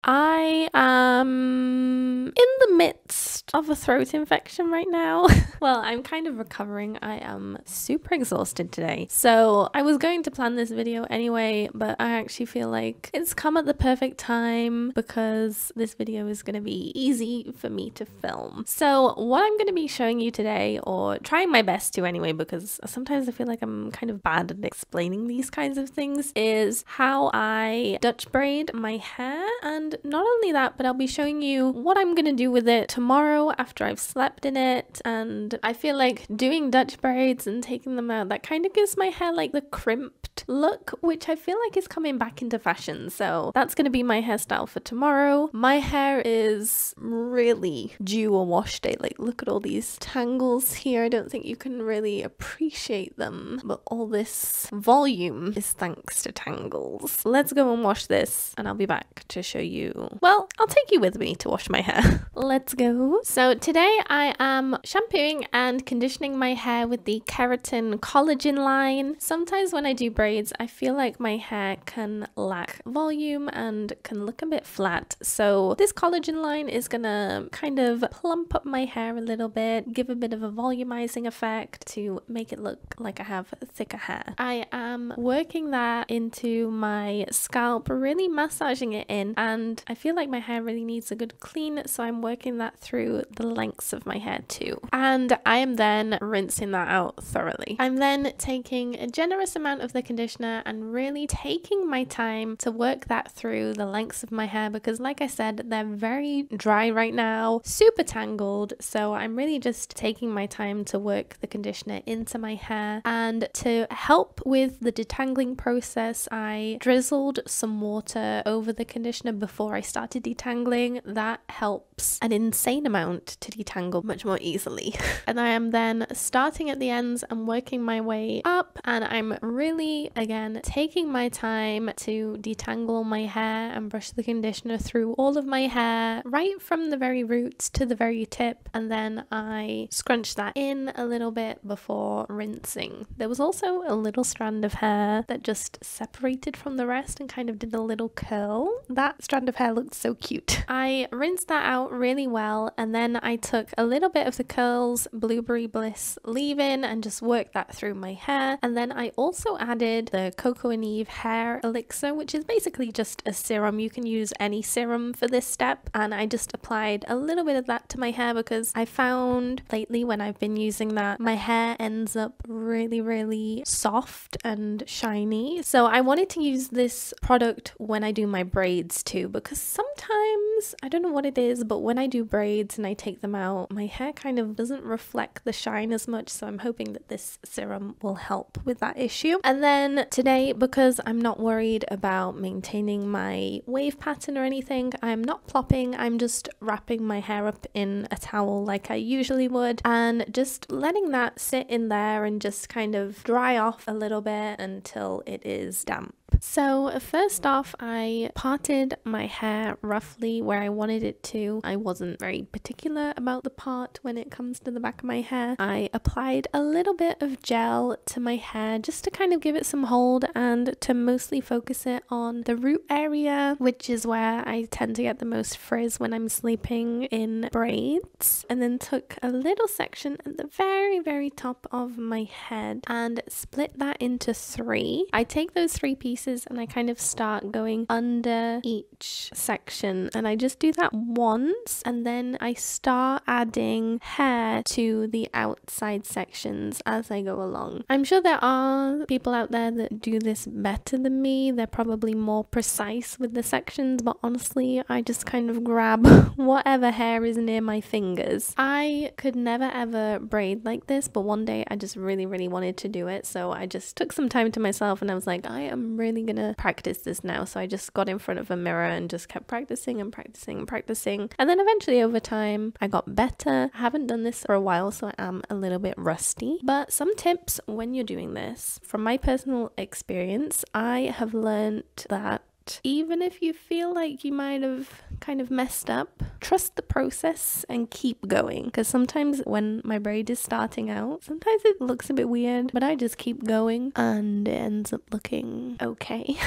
I am in the midst of a throat infection right now. Well, I'm kind of recovering. I am super exhausted today. So I was going to plan this video anyway, but I actually feel like it's come at the perfect time because this video is going to be easy for me to film. So what I'm going to be showing you today, or trying my best to anyway, because sometimes I feel like I'm kind of bad at explaining these kinds of things, is how I Dutch braid my hair. And not only that, but I'll be showing you what I'm gonna do with it tomorrow after I've slept in it. And I feel like doing Dutch braids and taking them out, that kind of gives my hair like the crimped look, which I feel like is coming back into fashion. So that's gonna be my hairstyle for tomorrow. My hair is really due a wash day. Like, look at all these tangles here. I don't think you can really appreciate them, but all this volume is thanks to tangles. Let's go and wash this and I'll be back to show you. Well, I'll take you with me to wash my hair. Let's go. So today I am shampooing and conditioning my hair with the Keratin Collagen line. Sometimes when I do braids, I feel like my hair can lack volume and can look a bit flat. So this collagen line is gonna kind of plump up my hair a little bit, give a bit of a volumizing effect to make it look like I have thicker hair. I am working that into my scalp, really massaging it in, and I feel like my hair really needs a good clean, so I'm working that through the lengths of my hair too. And I am then rinsing that out thoroughly. I'm then taking a generous amount of the conditioner and really taking my time to work that through the lengths of my hair, because like I said, they're very dry right now, super tangled, so I'm really just taking my time to work the conditioner into my hair. And to help with the detangling process, I drizzled some water over the conditioner before I started detangling. That helps an insane amount to detangle much more easily. And I am then starting at the ends and working my way up, and I'm really again taking my time to detangle my hair and brush the conditioner through all of my hair, right from the very roots to the very tip, and then I scrunch that in a little bit before rinsing. There was also a little strand of hair that just separated from the rest and kind of did a little curl. That strand of hair looked so cute. I rinsed that out really well, and then I took a little bit of the Curls Blueberry Bliss leave-in and just worked that through my hair. And then I also added the Coco and Eve hair elixir, which is basically just a serum. You can use any serum for this step, and I just applied a little bit of that to my hair because I found lately when I've been using that, my hair ends up really soft and shiny. So I wanted to use this product when I do my braids too, because sometimes, I don't know what it is, but when I do braids and I take them out, my hair kind of doesn't reflect the shine as much, so I'm hoping that this serum will help with that issue. And then today, because I'm not worried about maintaining my wave pattern or anything, I'm not plopping, I'm just wrapping my hair up in a towel like I usually would and just letting that sit in there and just kind of dry off a little bit until it is damp. So first off, I parted my hair roughly where I wanted it to. I wasn't very particular about the part when it comes to the back of my hair. I applied a little bit of gel to my hair just to kind of give it some hold and to mostly focus it on the root area, which is where I tend to get the most frizz when I'm sleeping in braids. And then took a little section at the very top of my head and split that into three. I take those three pieces and I kind of start going under each section, and I just do that once, and then I start adding hair to the outside sections as I go along. I'm sure there are people out there that do this better than me. They're probably more precise with the sections, but honestly, I just kind of grab whatever hair is near my fingers. I could never ever braid like this, but one day I just really wanted to do it, so I just took some time to myself and I was like, I am really gonna practice this now. So I just got in front of a mirror and just kept practicing and practicing, and then eventually over time I got better. I haven't done this for a while, so I am a little bit rusty, but some tips when you're doing this. From my personal experience, I have learned that even if you feel like you might have kind of messed up, trust the process and keep going, because sometimes when my braid is starting out, sometimes it looks a bit weird, but I just keep going and it ends up looking okay.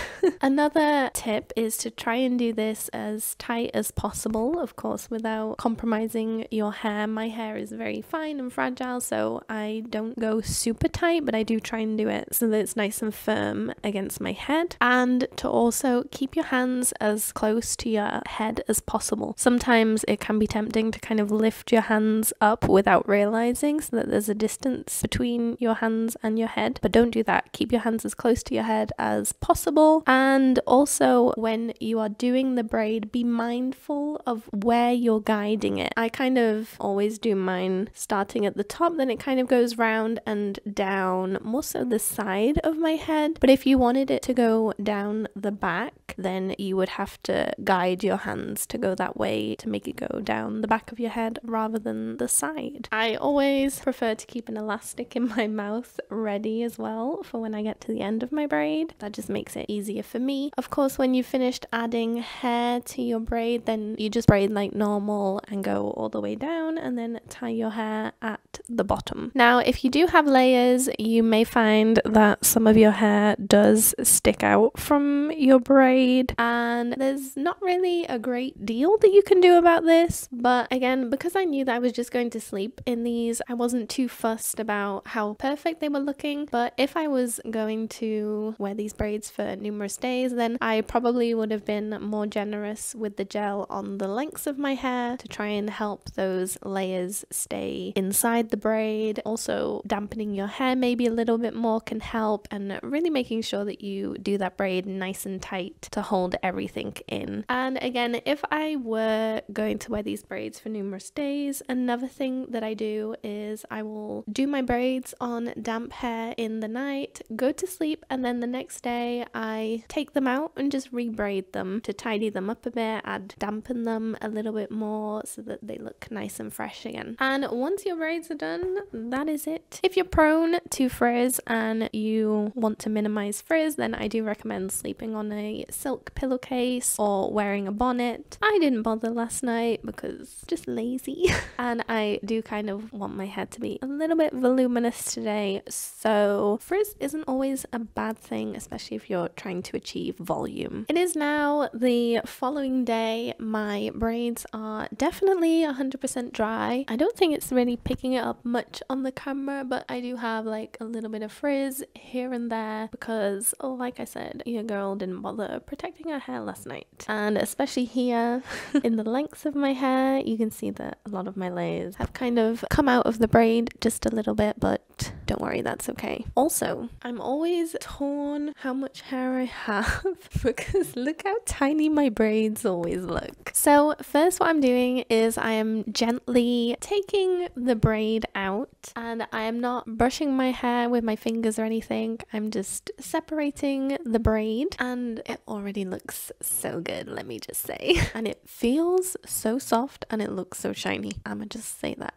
Another tip is to try and do this as tight as possible, of course, without compromising your hair. My hair is very fine and fragile, so I don't go super tight, but I do try and do it so that it's nice and firm against my head. And to also keep your hands as close to your head as possible. Sometimes it can be tempting to kind of lift your hands up without realizing, so that there's a distance between your hands and your head, but don't do that. Keep your hands as close to your head as possible. And also, when you are doing the braid, be mindful of where you're guiding it. I kind of always do mine starting at the top, then it kind of goes round and down, more so the side of my head. But if you wanted it to go down the back, then you would have to guide your hands to go that way to make it go down the back of your head rather than the side. I always prefer to keep an elastic in my mouth ready as well for when I get to the end of my braid. That just makes it easier for me. Of course, when you've finished adding hair to your braid, then you just braid like normal and go all the way down and then tie your hair at the bottom. Now, if you do have layers, you may find that some of your hair does stick out from your braid, and there's not really a great deal that you can do about this. But again, because I knew that I was just going to sleep in these, I wasn't too fussed about how perfect they were looking. But if I was going to wear these braids for numerous days, then I probably would have been more generous with the gel on the lengths of my hair to try and help those layers stay inside the braid. Also, dampening your hair maybe a little bit more can help, and really making sure that you do that braid nice and tight to hold everything in. And again, if I were going to wear these braids for numerous days, another thing that I do is I will do my braids on damp hair in the night, go to sleep, and then the next day I take them out and just re-braid them to tidy them up a bit, dampen them a little bit more so that they look nice and fresh again. And once your braids are done, that is it. If you're prone to frizz and you want to minimize frizz, then I do recommend sleeping on a silk pillowcase or wearing a bonnet. I didn't bother last night because just lazy and I do kind of want my hair to be a little bit voluminous today, so frizz isn't always a bad thing, especially if you're trying to achieve volume. It is now the following day. My braids are definitely 100% dry. I don't think it's really picking it up much on the camera, but I do have like a little bit of frizz here and there because, like I said, your girl didn't bother protecting her hair last night. And especially here in the lengths of my hair, you can see that a lot of my layers have kind of come out of the braid just a little bit, but don't worry, that's okay. Also, I'm always torn how much hair I have because look how tiny my braids always look. So first what I'm doing is I am gently taking the braid out, and I am not brushing my hair with my fingers or anything. I'm just separating the braid, and it already looks so good, let me just say. And it feels so soft and it looks so shiny. I'ma just say that.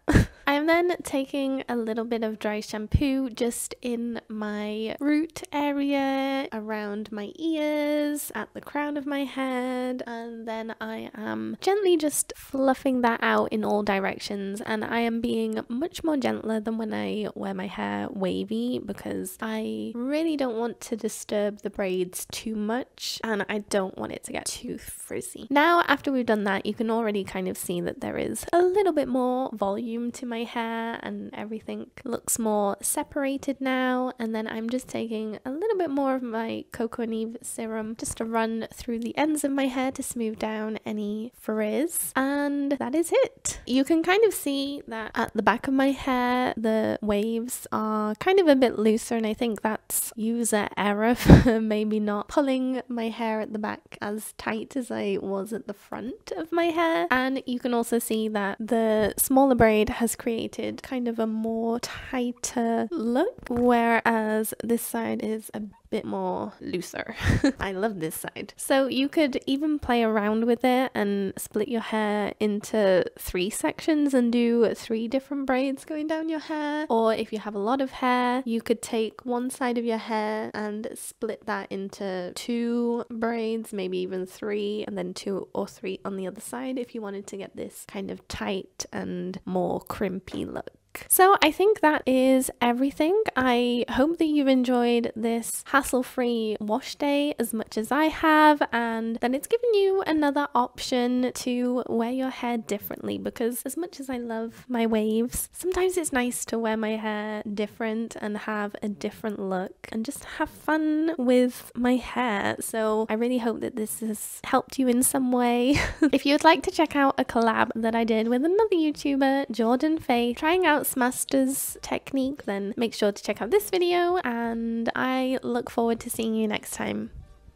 I am then taking a little bit of dry shampoo just in my root area, around my ears, at the crown of my head, and then I am gently just fluffing that out in all directions. And I am being much more gentler than when I wear my hair wavy because I really don't want to disturb the braids too much and I don't want it to get too frizzy. Now, after we've done that, you can already kind of see that there is a little bit more volume to my hair and everything looks more separated now. And then I'm just taking a little bit more of my COCO serum just to run through the ends of my hair to smooth down any frizz, and that is it. You can kind of see that at the back of my hair the waves are kind of a bit looser, and I think that's user error for maybe not pulling my hair at the back as tight as I was at the front of my hair. And you can also see that the smaller braid has created kind of a more tighter look, whereas this side is a bit more looser. I love this side. So you could even play around with it and split your hair into 3 sections and do 3 different braids going down your hair. Or if you have a lot of hair, you could take one side of your hair and split that into 2 braids, maybe even 3, and then 2 or 3 on the other side if you wanted to get this kind of tight and more crimpy look. So I think that is everything. I hope that you've enjoyed this hassle-free wash day as much as I have, and that it's given you another option to wear your hair differently, because as much as I love my waves, sometimes it's nice to wear my hair different and have a different look and just have fun with my hair. So I really hope that this has helped you in some way. If you would like to check out a collab that I did with another YouTuber, Jordan Faye, trying out Smasters technique, then make sure to check out this video, and I look forward to seeing you next time.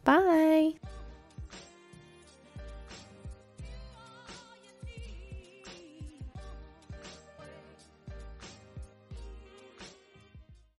Bye!